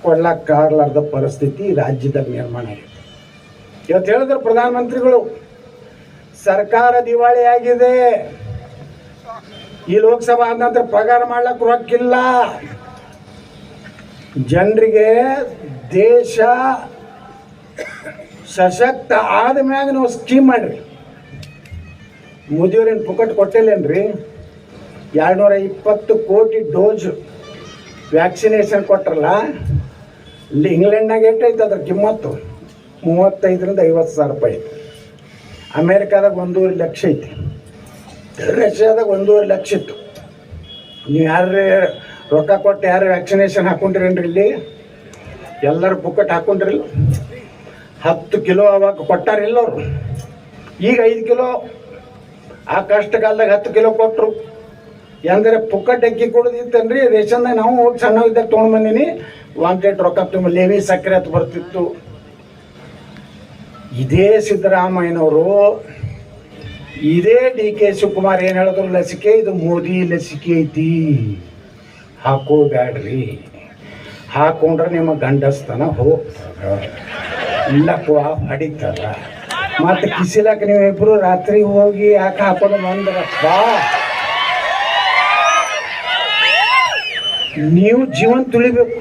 ಕೊಳ್ಳಕ್ಕಾಗಲಾರ್ದ ಪರಿಸ್ಥಿತಿ ರಾಜ್ಯದಲ್ಲಿ ನಿರ್ಮಾಣ ಆಗಿದೆ. ಇವತ್ತು ಹೇಳಿದ್ರು ಪ್ರಧಾನಮಂತ್ರಿಗಳು, ಸರ್ಕಾರ ದಿವಾಳಿ ಆಗಿದೆ, ಈ ಲೋಕಸಭಾ ಆದ ನಂತರ ಪಗಾರ ಮಾಡ್ಲಿಕ್ಕೆ ರೊಕ್ಕಿಲ್ಲ, ಜನರಿಗೆ ದೇಶ ಸಶಕ್ತ ಆದ ಮ್ಯಾಗ ನಾವು ಸ್ಕೀಮ್ ಮಾಡ್ರಿ. ಮೋದಿಯವ್ರೇನು ಪುಕಟ್ ಕೊಟ್ಟಿಲ್ಲೇನ್ರಿ? 220 ಕೋಟಿ ಡೋಸ್ ವ್ಯಾಕ್ಸಿನೇಷನ್ ಕೊಟ್ರಲ್ಲ. ಇಲ್ಲಿ ಇಂಗ್ಲೆಂಡ್ನಾಗ ಎಷ್ಟೈತೆ ಅದ್ರ ಕಿಮ್ಮತ್ತು? 35ರಿಂದ 50 ಸಾವಿರ ರೂಪಾಯಿ. ಅಮೇರಿಕಾದಾಗ 1.5 ಲಕ್ಷ ಐತಿ, ರಷ್ಯಾದಾಗ 1.5 ಲಕ್ಷ ಇತ್ತು. ನೀವು ಯಾರೇ ರೊಕ್ಕ ಕೊಟ್ಟು ಯಾರು ವ್ಯಾಕ್ಸಿನೇಷನ್ ಹಾಕೊಂಡ್ರೇನ್ರಿ? ಇಲ್ಲಿ ಎಲ್ಲರೂ ಪುಕ್ಕಟ್ ಹಾಕೊಂಡ್ರಿಲ್ಲ. 10 ಕಿಲೋ ಅವಾಗ ಕೊಟ್ಟಾರಿಲ್ಲ ಅವರು. ಈಗ 5 ಕಿಲೋ, ಆ ಕಷ್ಟಕಾಲದಾಗ 10 ಕಿಲೋ ಕೊಟ್ಟರು. ಅಂದರೆ ಪುಕ್ಕಟ್ ಅಕ್ಕಿ ಕೊಡೋದಿತ್ತನ್ರಿ. ರೇಷನ್ದಾಗ ನಾವು ಹೋಗಿ ಸಣ್ಣವಿದ್ದಾಗ ತೊಗೊಂಡು ಬಂದೀನಿ. ವಾಂಟೆಡ್ ರೊಕ್ಕ ತುಂಬ ಲೇವಿ ಸಕ್ಕರೆ ಅಂತ ಬರ್ತಿತ್ತು. ಇದೇ ಸಿದ್ದರಾಮಯ್ಯನವರು, ಇದೇ DK ಶಿವಕುಮಾರ್ ಏನು ಹೇಳಿದ್ರು, ಲಸಿಕೆ ಇದು ಮೋದಿ ಲಸಿಕೆ ಐತಿ, ಹಾಕೋಬ್ಯಾಡ್ರಿ, ಹಾಕೊಂಡ್ರೆ ನಿಮ್ಮ ಗಂಡಸ್ತನ ಹೋಗ್ತದ, ಇಲ್ಲಕ್ಕೂ ಅಡಿತದ. ಮತ್ತು ಕಿಸಿಲಾಕ ನೀವಿಬ್ಬರು ರಾತ್ರಿ ಹೋಗಿ ಯಾಕೆ ಹಾಕೊಂಡು ಬಂದ್ರಪ್ಪ? ನೀವು ಜೀವನ ತುಳಿಬೇಕು.